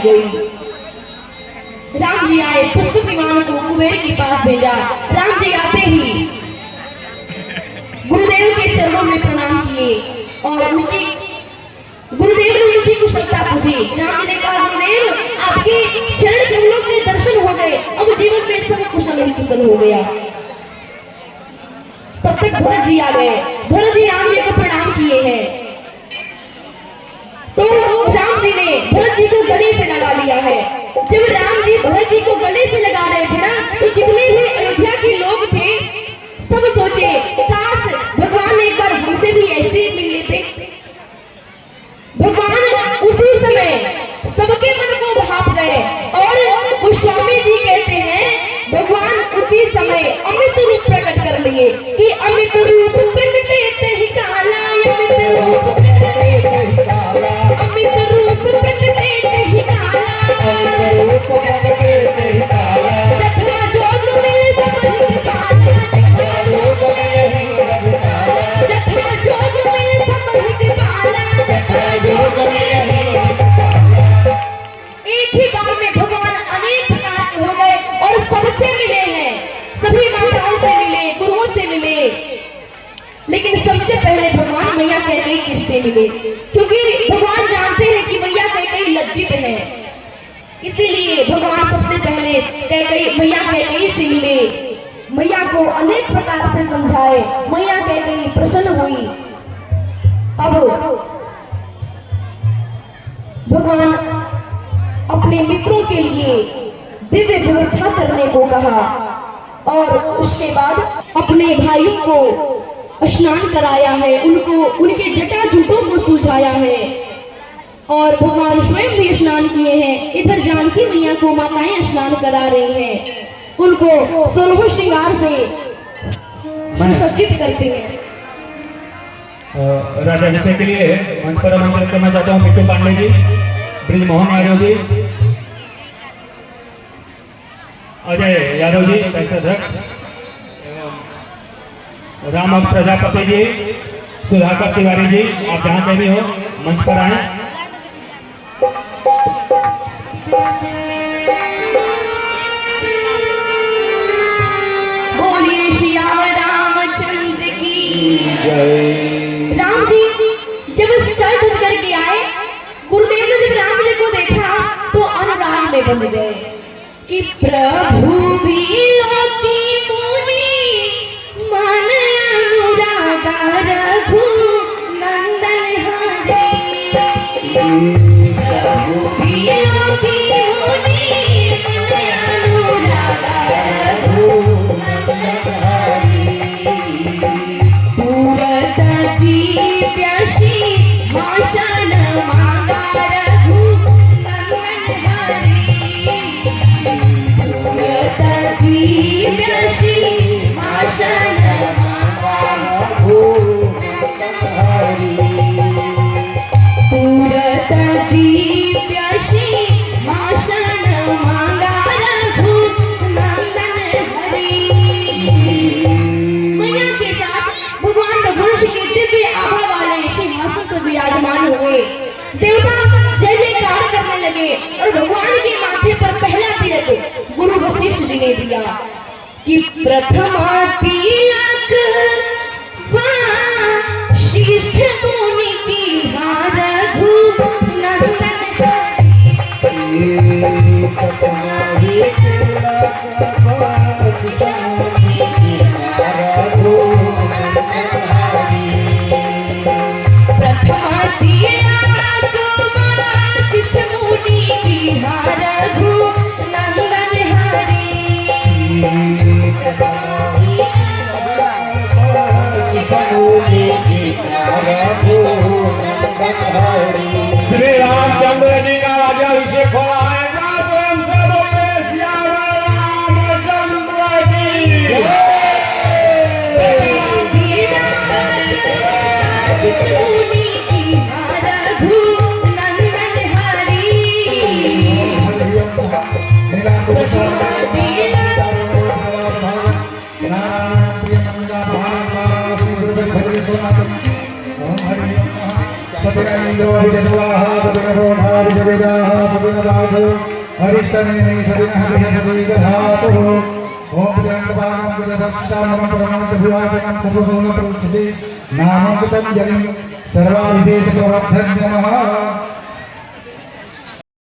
गई। राम जी आए, पुष्पक विमान को कुबेर के पास भेजा। राम जी आते ही गुरुदेव के चरणों में प्रणाम किए और उनकी गुरुदेव ने उनकी कुशलता पूछी। राम जी ने कहा, गुरुदेव आपके चरण कमलों के दर्शन हो गए, अब जीवन में सब कुशल ही कुशल हो गया। तब तक भरत जी आ गए। भरत जी राम जी को प्रणाम किए हैं तो राम जी ने भरत जी को गले से लगा लिया है। जब राम जी भरत जी को गले से लगा रहे थे ना, तो जितने भी अयोध्या के लोग थे सब सोचे काश भगवान एक बार हमसे भी ऐसे मिल लेते। भगवान उसी समय सबके मन को भाप गए और गोस्वामी जी कहते हैं भगवान उसी समय अमित रूप प्रकट कर लिए कि अमित रूप प्रकटे ही काला, अमित रूप प्रकटे ही काला, अमित रूप प्रकटे ही काला, अमित रूप प्रकटे ही काला, जठरा जोग मिल समझ पाला, जठरा जोग मिल काला, जठरा जोग मिल समझ पाला, जठरा जोग मिल। एक ही बार में भगवान अनेक प्रकार के हो गए और सबसे मिले हैं, सभी माताओं से मिले, गुरुओं से मिले। लेकिन सबसे पहले भगवान मैया कैकेयी किससे मिले, क्योंकि भगवान जानते हैं कि मैया कैकेयी लज्जित है, इसीलिए भगवान सबसे पहले मैया कैकेयी से मिले। मैया को अनेक प्रकार से समझाए, मैया कैकेयी प्रसन्न हुई। अब भगवान अपने मित्रों के लिए दिव्य व्यवस्था करने को कहा और उसके बाद अपने भाइयों को स्नान कराया है, उनके जटा जूटों को सुलझाया है और भगवान स्वयं भी स्नान किए हैं। इधर जानकी मैया को माताएं स्नान करा रही हैं, उनको 16 श्रृंगार से सुसज्जित करते हैं। राजाभिषेक के लिए मंच पर आमंत्रित करना चाहता हूँ मिट्टू पांडे जी, ब्रिजमोहन यादव जी, अजय यादव जी अध्यक्ष, राम प्रजापति जी, सुधाकर तिवारी जी, आप जहाँ से भी हो मंच पर आए। बोलिए श्री रामचंद्र की जय। राम जी जब सर धज करके आए, गुरुदेव ने जब राम जी को देखा तो अनुराग में बंध गए कि प्रभु भी लोकी मुनि मन अनुरागा रघु नंदन हरे। प्रभु भी लोकी मुनि मन अनुरागा रघु नंदन हरे। पूरत की प्यासी भाषण मांगा रघु नंदन हरे। पूरत की प्यासी भाषण मांगा रघु नंदन हरे। पूरत की प्यासी भाषण मांगा रघु नंदन हरे। मैया के साथ भगवान रघुवंश के दिव्य आभा वाले सिंहासन पर विराजमान हुए। देवता जय जयकार करने लगे और भगवान के माथे पर पहला तिलक गुरु वशिष्ठ जी ने दिया कि प्रथमा तिलक वशिष्ठ मुनि की रघु नंदन हरे। प्रथमा तिलक वशिष्ठ मुनि की रघु नंदन हरे। श्री रामचंद्र जी का राज्याभिषेक हो रहा है। प्रेम से बोलिए श्याम रामचंद्र की जय। Hare सर्वोधाविजविदाः पतिनदासो अरिष्टनेमि सदिनः विषदीकधातुः ओम जयन्तपानं गुरुदक्षामं प्रणमतभिवाचनं सुभुभुवनप्रतिष्ठिते नामकृतं जनिं सर्वाभिधेशप्रवर्धन्यमः